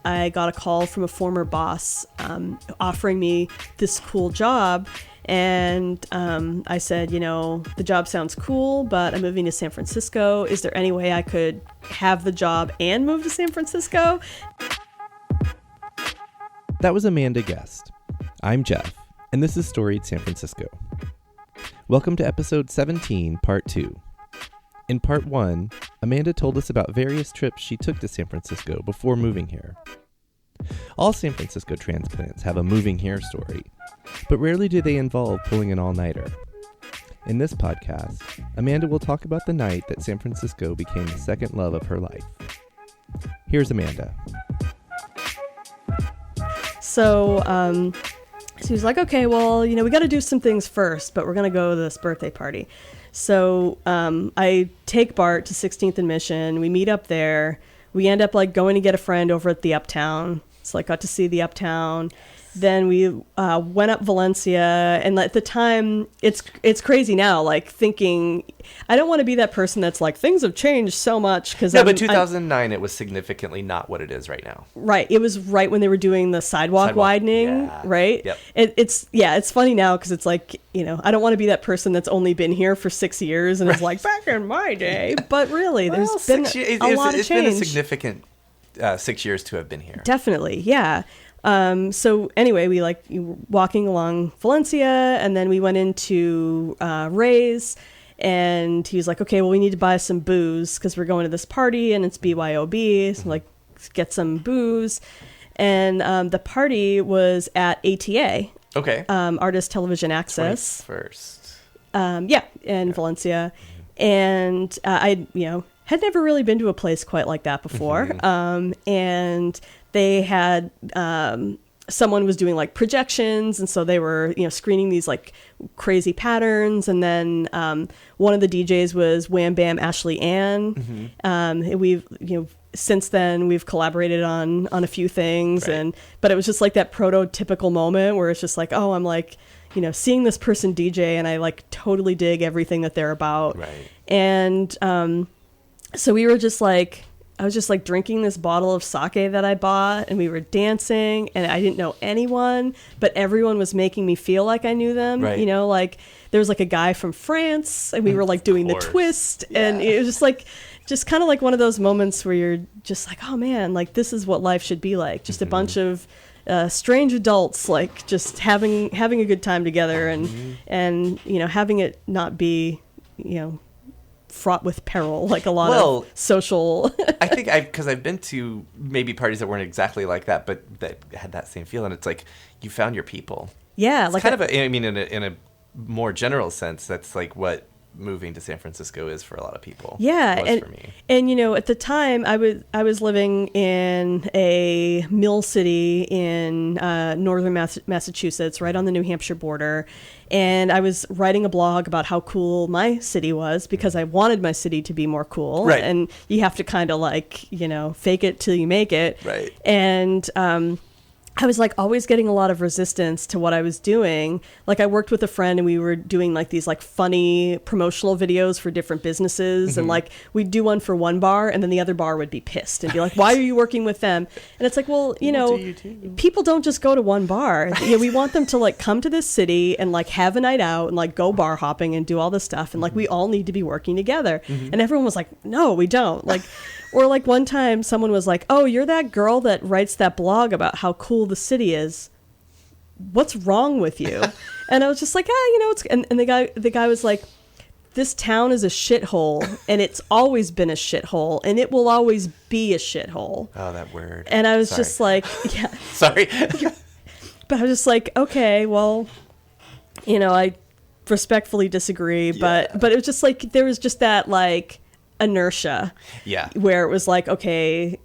I got a call from a former boss offering me this cool job. And I said, the job sounds cool, but I'm moving to San Francisco. Is there any way I could have the job and move to San Francisco? That was Amanda Guest. I'm Jeff, and this is Storied San Francisco. Welcome to episode 17, part 2. In part 1, Amanda told us about various trips she took to San Francisco before moving here. All San Francisco transplants have a moving here story, but rarely do they involve pulling an all-nighter. In this podcast, Amanda will talk about the night that San Francisco became the second love of her life. Here's Amanda. So he was like, okay, well, we got to do some things first, but we're going to go to this birthday party. So I take Bart to 16th and Mission. We meet up there. We end up going to get a friend over at the Uptown. So got to see the Uptown. Then we went up Valencia, and at the time, it's crazy now. Thinking, I don't want to be that person that's things have changed so much because but 2009 it was significantly not what it is right now. Right, it was right when they were doing the sidewalk widening. Yeah. Right. Yep. It's funny now because it's I don't want to be that person that's only been here for 6 years and is back in my day. But really, there's been a lot of change. It's been a significant 6 years to have been here. Definitely, yeah. So anyway, we walking along Valencia, and then we went into Ray's, and he was like, okay, well, we need to buy some booze because we're going to this party and it's BYOB. So get some booze. And the party was at ATA. Okay. Artist Television Access. 21st. In Valencia. And I, had never really been to a place quite like that before. And they had someone was doing projections, and so they were screening these crazy patterns, and then one of the DJs was Wham Bam Ashley Ann. We've since then we've collaborated on a few things, right. But it was just that prototypical moment where it's just I'm seeing this person DJ, and I totally dig everything that they're about, right. And so we were just I was just drinking this bottle of sake that I bought, and we were dancing, and I didn't know anyone, but everyone was making me feel like I knew them. Right. There was a guy from France, and we were doing the twist, and it was just kind of one of those moments where you're just oh man, this is what life should be like. Just a bunch of strange adults just having a good time together, and having it not be fraught with peril, a lot of social. I think because I've been to maybe parties that weren't exactly like that, but that had that same feel, and it's you found your people. Yeah, it's kind of in a more general sense, that's what moving to San Francisco is for a lot of people. Yeah, it was for me. And at the time I was living in a mill city in northern Massachusetts, right on the New Hampshire border, and I was writing a blog about how cool my city was because I wanted my city to be more cool. Right. And you have to kind of fake it till you make it. Right. And I was always getting a lot of resistance to what I was doing. I worked with a friend, and we were doing these funny promotional videos for different businesses. And we'd do one for one bar, and then the other bar would be pissed and be why are you working with them? And it's well, people don't just go to one bar. We want them to come to this city and have a night out and go bar hopping and do all this stuff. And we all need to be working together. And everyone was no, we don't. Or one time someone was oh, you're that girl that writes that blog about how cool the city is. What's wrong with you? And I was just it's, and the guy was this town is a shithole, and it's always been a shithole, and it will always be a shithole. Oh, that word. And I was just yeah. Sorry. But I was just okay, well, I respectfully disagree, but it was just there was just that inertia, where it was okay,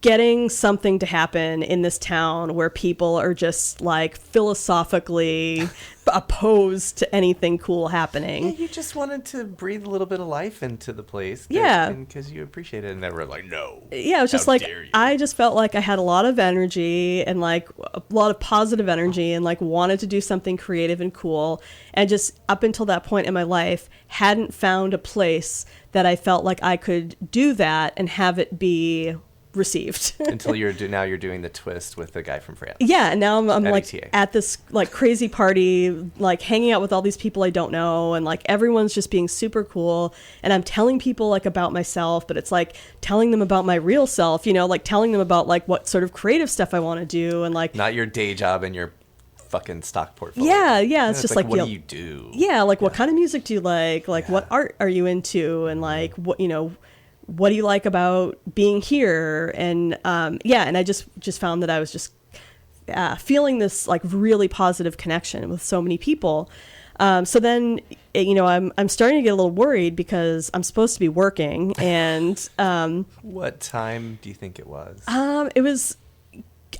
getting something to happen in this town where people are just philosophically opposed to anything cool happening. Yeah, you just wanted to breathe a little bit of life into the place. Because you appreciate it, and they were no. Yeah, it was just I just felt I had a lot of energy and a lot of positive energy, and wanted to do something creative and cool, and just up until that point in my life hadn't found a place that I felt I could do that and have it be received. Until you're doing the twist with the guy from France. Yeah, and now I'm like ATA. at this like crazy party, like hanging out with all these people I don't know, and like everyone's just being super cool, and I'm telling people like about myself, but it's like telling them about my real self, like telling them about like what sort of creative stuff I want to do, and like not your day job and your fucking stock portfolio. Yeah, it's just like what do you do? Yeah, like what kind of music do you like? Like what art are you into? And like what what do you like about being here? And and I just found that I was just feeling this like really positive connection with so many people. So then, I'm starting to get a little worried because I'm supposed to be working. And what time do you think it was?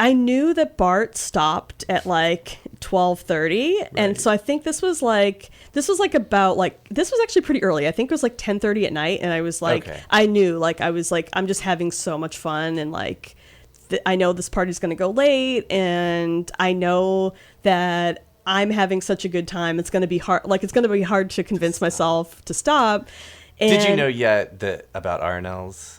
I knew that BART stopped at like 12:30, right. And so I think this was actually pretty early. I think it was like 10:30 at night, and I was like, okay. I knew, like, I was like, I'm just having so much fun, and like, I know this party's going to go late, and I know that I'm having such a good time. It's going to be hard. Like, it's going to be hard to convince myself to stop. And did you know yet about RNLs?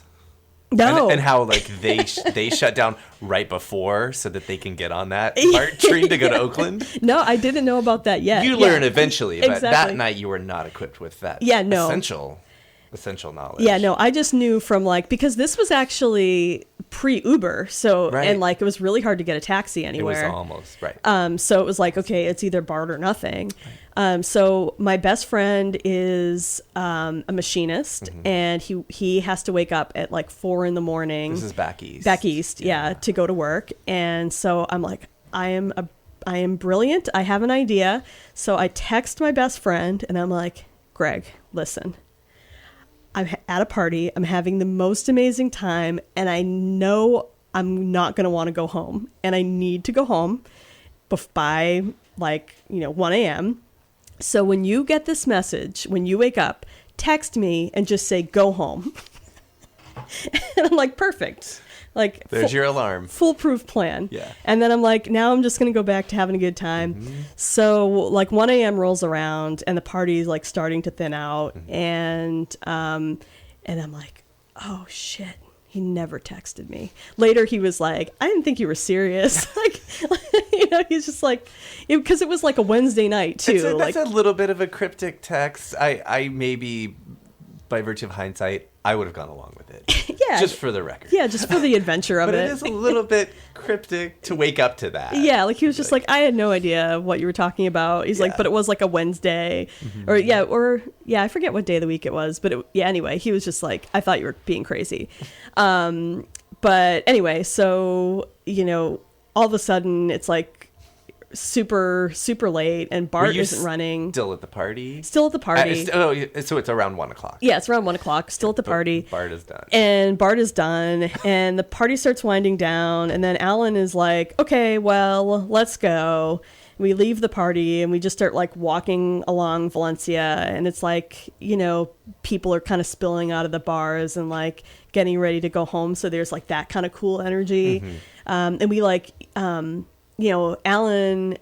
No. And how like they shut down right before so that they can get on that BART train to go to Oakland? No, I didn't know about that yet. You learn eventually, but exactly. That night you were not equipped with that essential knowledge. Yeah, no, I just knew from like, because this was actually pre-Uber, so right. And like it was really hard to get a taxi anywhere. It was almost right. So it was like, okay, it's either BART or nothing. Right. So my best friend is a machinist, mm-hmm. and he has to wake up at like 4 a.m. This is back east. Back east, yeah, to go to work. And so I'm like, I am brilliant. I have an idea. So I text my best friend, and I'm like, Greg, listen. I'm at a party, I'm having the most amazing time, and I know I'm not going to want to go home, and I need to go home by 1 a.m. So when you get this message, when you wake up, text me and just say, go home. And I'm like, perfect. Like, there's your alarm. Foolproof plan. Yeah. And then I'm like, now I'm just going to go back to having a good time. Mm-hmm. So like 1 a.m. rolls around, and the party's like starting to thin out. Mm-hmm. And I'm like, oh shit. He never texted me. Later, he was like, I didn't think you were serious. He's just like, because it was like a Wednesday night too. That's a little bit of a cryptic text. I maybe, by virtue of hindsight, I would have gone along with it. Yeah. Just for the record. Yeah, just for the adventure of but it. But it is a little bit cryptic to wake up to that. Yeah, like he was just like, I had no idea what you were talking about. He's like, but it was like a Wednesday. Mm-hmm. I forget what day of the week it was. But anyway, he was just like, I thought you were being crazy. But anyway, so, all of a sudden it's like, super late, and BART isn't running. Still at the party? Still at the party. So it's around 1 o'clock. Yeah, it's around 1 o'clock. Still at the party. BART is done. And BART is done, and the party starts winding down, and then Allan is like, okay, well, let's go. We leave the party, and we just start like walking along Valencia, and it's like, people are kind of spilling out of the bars and like getting ready to go home. So there's like that kind of cool energy. Mm-hmm. And we like, Allan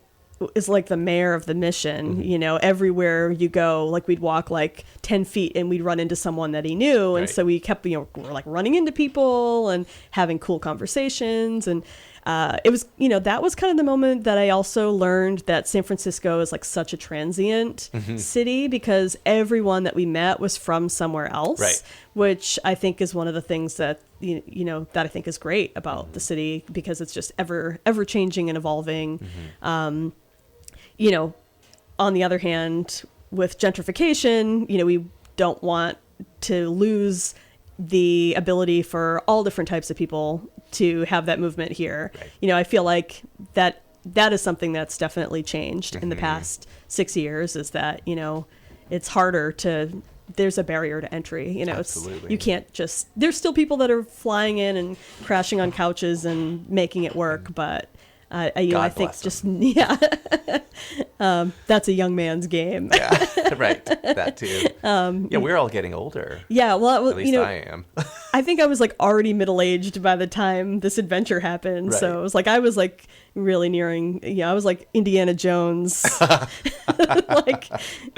is like the mayor of the mission. Mm-hmm. Everywhere you go, like we'd walk like 10 feet and we'd run into someone that he knew. And so we kept, we're like running into people and having cool conversations. And it was, that was kind of the moment that I also learned that San Francisco is like such a transient mm-hmm. city, because everyone that we met was from somewhere else, right. Which I think is one of the things that, that I think is great about mm-hmm. the city, because it's just ever changing and evolving. Mm-hmm. On the other hand, with gentrification, we don't want to lose the ability for all different types of people to have that movement here. Right. I feel like that is something that's definitely changed mm-hmm. in the past 6 years, is that, it's harder to, there's a barrier to entry. Absolutely. You can't just, there's still people that are flying in and crashing on couches and making it work, mm-hmm. but I think just, yeah, that's a young man's game. Yeah, right. That too. We're all getting older. Yeah, well, at least I am. I think I was like already middle-aged by the time this adventure happened. Right. So it was like, I was like really nearing, I was like Indiana Jones, like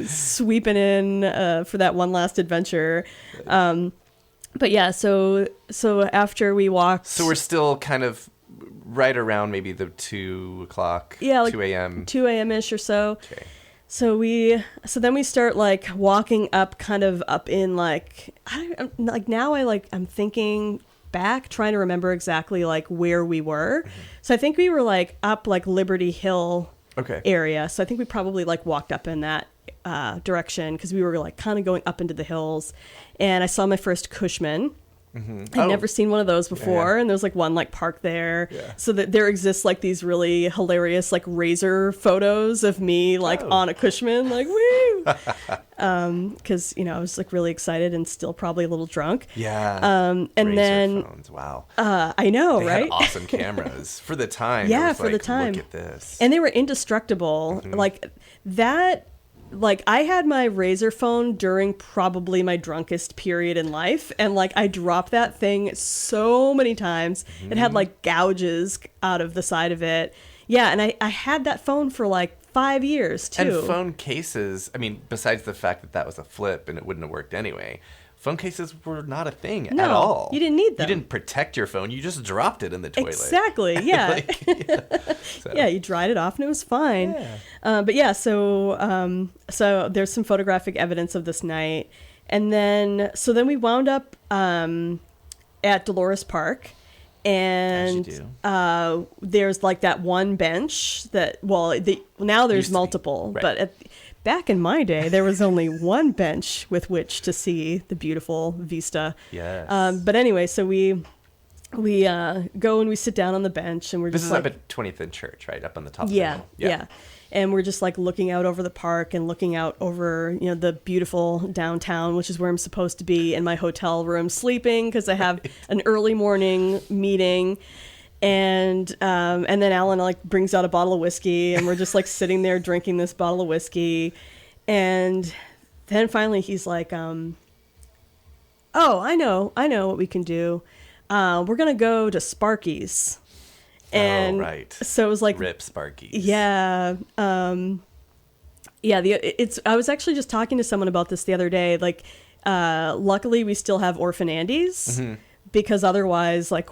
sweeping in for that one last adventure. But yeah, so after we walked, So we're still kind of right around maybe the 2 o'clock, yeah, like 2 a.m. 2 a.m. ish or so. Okay. So then we start like walking up, kind of up in like, I'm thinking back, trying to remember exactly like where we were. Mm-hmm. So I think we were like up like Liberty Hill Okay. area. So I think we probably like walked up in that direction, because we were like kind of going up into the hills, and I saw my first Cushman. I'd never seen one of those before, and there's like one like parked there. So that there exists like these really hilarious like razor photos of me like on a Cushman, like woo, because I was like really excited and still probably a little drunk. And razor then phones. Wow. I know, They right? had awesome cameras for the time. Yeah, It was for the like, time. Look at this. And they were indestructible. Like that. Like I had my razor phone during probably my drunkest period in life, and like I dropped that thing so many times. It had like gouges out of the side of it. Yeah, and I had that phone for like 5 years too. And phone cases, I mean, besides the fact that that was a flip and it wouldn't have worked anyway, phone cases were not a thing at all. You didn't need them. You didn't protect your phone. You just dropped it in the toilet. Exactly, yeah. Yeah, you dried it off and it was fine. Yeah. But yeah, so there's some photographic evidence of this night. And then we wound up at Dolores Park. And there's like that one bench that, now there's multiple, right. but back in my day, there was only one bench with which to see the beautiful vista. Yes. But anyway, so we go and we sit down on the bench, and we're This just is like, up at 20th and Church, right? Up on the top of the yeah, hill. yeah. And we're just like looking out over the park and looking out over, the beautiful downtown, which is where I'm supposed to be in my hotel room sleeping, because I have an early morning meeting. And then Allan like brings out a bottle of whiskey, and we're just like sitting there drinking this bottle of whiskey. And then finally he's like, oh, I know what we can do. We're going to go to Sparky's. And right. So it was like Rip Sparky's. Yeah. I was actually just talking to someone about this the other day. Like, luckily we still have Orphan Andy's, because otherwise, like,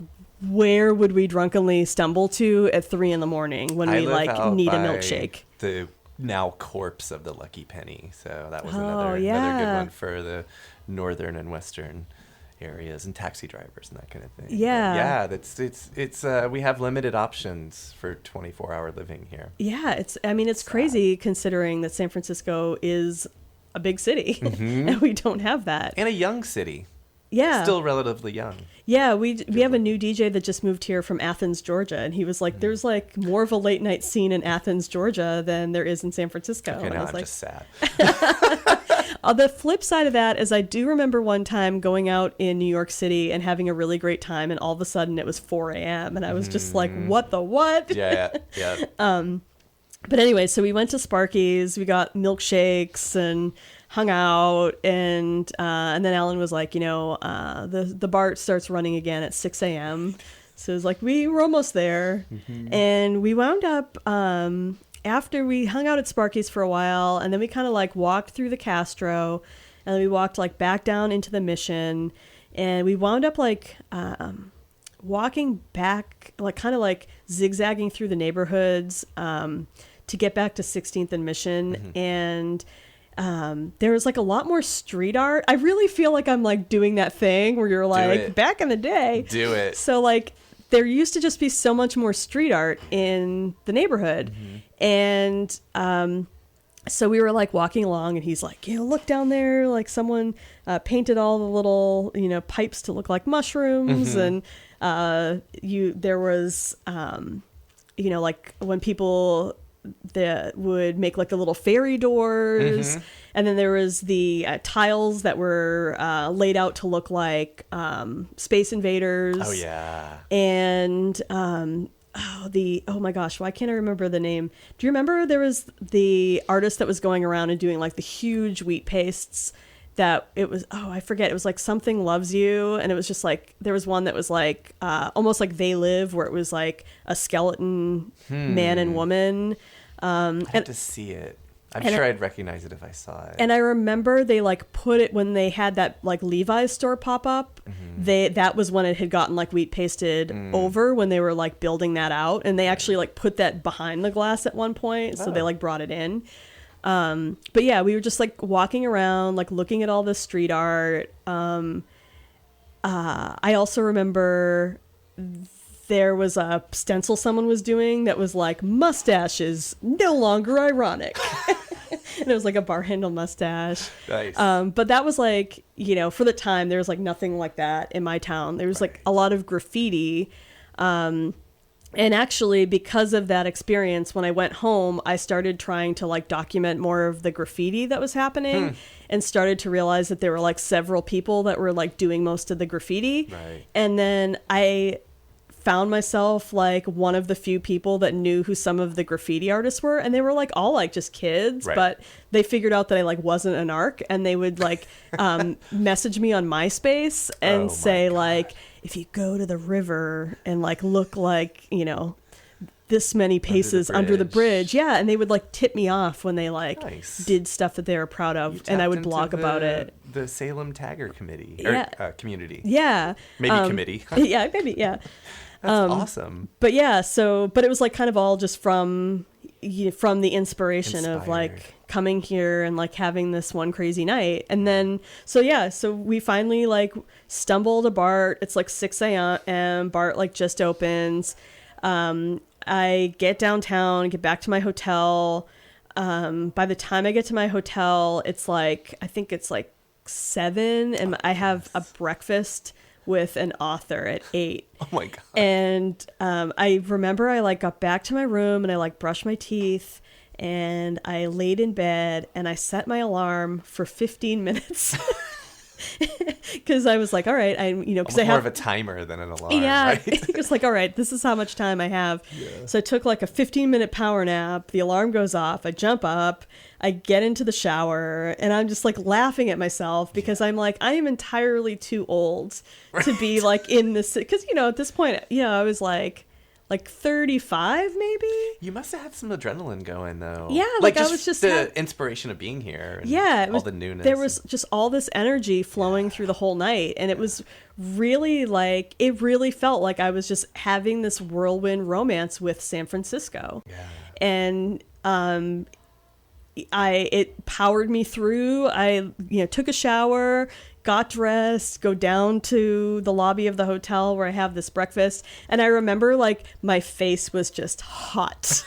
where would we drunkenly stumble to at 3 a.m. when we like need a milkshake? The now corpse of the Lucky Penny. So that was Oh, another yeah. good one for the northern and western areas and taxi drivers and that kind of thing. Yeah. But yeah, it's we have limited options for 24-hour living here. Yeah, it's crazy considering that San Francisco is a big city and we don't have that. And a young city. Yeah. Still relatively young. Yeah, we have a new DJ that just moved here from Athens, Georgia, and he was like, there's like more of a late night scene in Athens, Georgia than there is in San Francisco. Okay, and now I was I'm like, just sad. The flip side of that is I do remember one time going out in New York City and having a really great time, and all of a sudden it was 4 a.m. and I was just like, what the what? Yeah. But anyway, so we went to Sparky's, we got milkshakes and hung out, and then Allan was like, the BART starts running again at 6 a.m. So it was like, we were almost there. And we wound up, after we hung out at Sparky's for a while, and then we kind of like walked through the Castro, and then we walked like back down into the Mission, and we wound up like walking back, like kind of like zigzagging through the neighborhoods to get back to 16th and Mission. And there was like a lot more street art. I really feel like I'm like doing that thing where you're like, back in the day. Do it. So like there used to just be so much more street art in the neighborhood. And so we were like walking along, and he's like, look down there, like someone painted all the little, pipes to look like mushrooms. And there was, like when people that would make like the little fairy doors, and then there was the tiles that were laid out to look like Space Invaders. Oh yeah. And oh my gosh, why can't I remember the name? Do you remember there was the artist that was going around and doing like the huge wheat pastes that it was, I forget, it was like Something Loves You, and it was just like, there was one that was like almost like They Live, where it was like a skeleton man and woman. I have to see it. I'm sure I'd recognize it if I saw it. And I remember they like put it when they had that like Levi's store pop up. That was when it had gotten like wheat pasted over, when they were like building that out, and they actually like put that behind the glass at one point, so they like brought it in. But yeah, we were just like walking around, like looking at all this street art. I also remember there was a stencil someone was doing that was like, mustache is no longer ironic. And it was like a bar handle mustache. Nice. But that was like, you know, for the time, there was like nothing like that in my town. There was like a lot of graffiti. And actually, because of that experience, when I went home, I started trying to like document more of the graffiti that was happening and started to realize that there were like several people that were like doing most of the graffiti. Right. And then I found myself like one of the few people that knew who some of the graffiti artists were, and they were like all like just kids, but they figured out that I like wasn't an arc, and they would like message me on MySpace and say like, if you go to the river and like look like, you know, this many paces under the bridge, yeah, and they would like tip me off when they like did stuff that they were proud of, and I would blog about it. The Salem Tagger Committee community, maybe committee, yeah. That's awesome. But yeah, but it was like kind of all just from the inspiration of like coming here and like having this one crazy night. And then, so we finally like stumbled to Bart. It's like 6 a.m. Bart like just opens. I get downtown, get back to my hotel. By the time I get to my hotel, it's like, I think it's like 7, and I have a breakfast with an author at 8. Oh my God. And I remember I like got back to my room and I like brushed my teeth and I laid in bed and I set my alarm for 15 minutes. Because I was like, all right, because I have more of a timer than an alarm. Yeah, right? It's like, all right, this is how much time I have. Yeah. So I took like a 15-minute power nap. The alarm goes off. I jump up. I get into the shower, and I'm just like laughing at myself because I'm like, I am entirely too old to be like in this. Because at this point, I was like 35 maybe. You must have had some adrenaline going though. Yeah, like I was just the inspiration of being here. And it was all the newness. There was just all this energy flowing through the whole night, and it was really like, it really felt like I was just having this whirlwind romance with San Francisco. Yeah. And it powered me through. I took a shower, got dressed, go down to the lobby of the hotel where I have this breakfast, and I remember like my face was just hot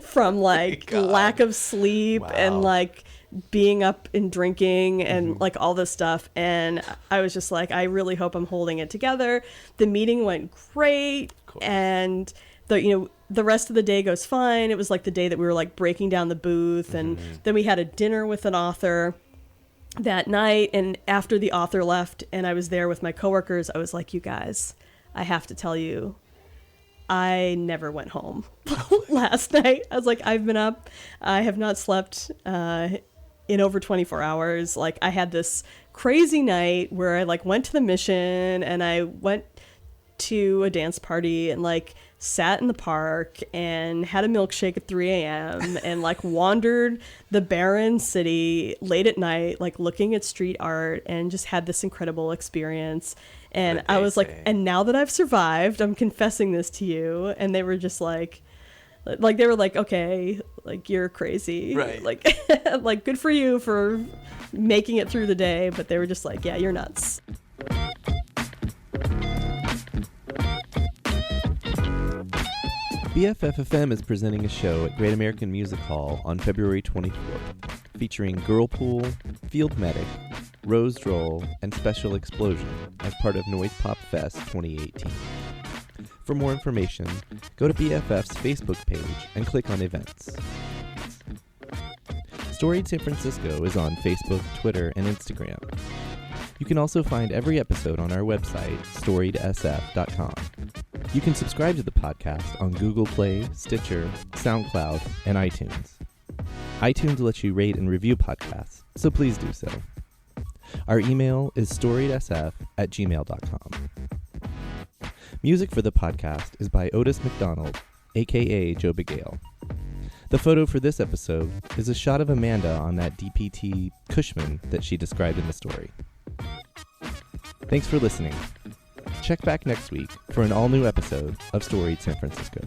from like lack of sleep and like being up and drinking and like all this stuff. And I was just like, I really hope I'm holding it together. The meeting went great, and the rest of the day goes fine. It was like the day that we were like breaking down the booth, and then we had a dinner with an author that night. And after the author left and I was there with my coworkers, I was like, you guys, I have to tell you, I never went home last night. I was like, I've been up. I have not slept in over 24 hours. Like, I had this crazy night where I like went to the Mission and I went to a dance party and like sat in the park and had a milkshake at 3 a.m. and like wandered the barren city late at night, like looking at street art, and just had this incredible experience. And I was like, and now that I've survived, I'm confessing this to you. And they were just like they were like, okay, like you're crazy. Right. Like, like good for you for making it through the day. But they were just like, yeah, you're nuts. BFF.FM is presenting a show at Great American Music Hall on February 24th, featuring Girlpool, Field Medic, Rose Droll, and Special Explosion as part of Noise Pop Fest 2018. For more information, go to BFF's Facebook page and click on Events. Storied San Francisco is on Facebook, Twitter, and Instagram. You can also find every episode on our website, storiedsf.com. You can subscribe to the podcast on Google Play, Stitcher, SoundCloud, and iTunes. iTunes lets you rate and review podcasts, so please do so. Our email is storiedsf@gmail.com. Music for the podcast is by Otis McDonald, a.k.a. Joe Bigale. The The photo for this episode is a shot of Amanda on that DPT Cushman that she described in the story. Thanks for listening. Check back next week for an all-new episode of Storied San Francisco.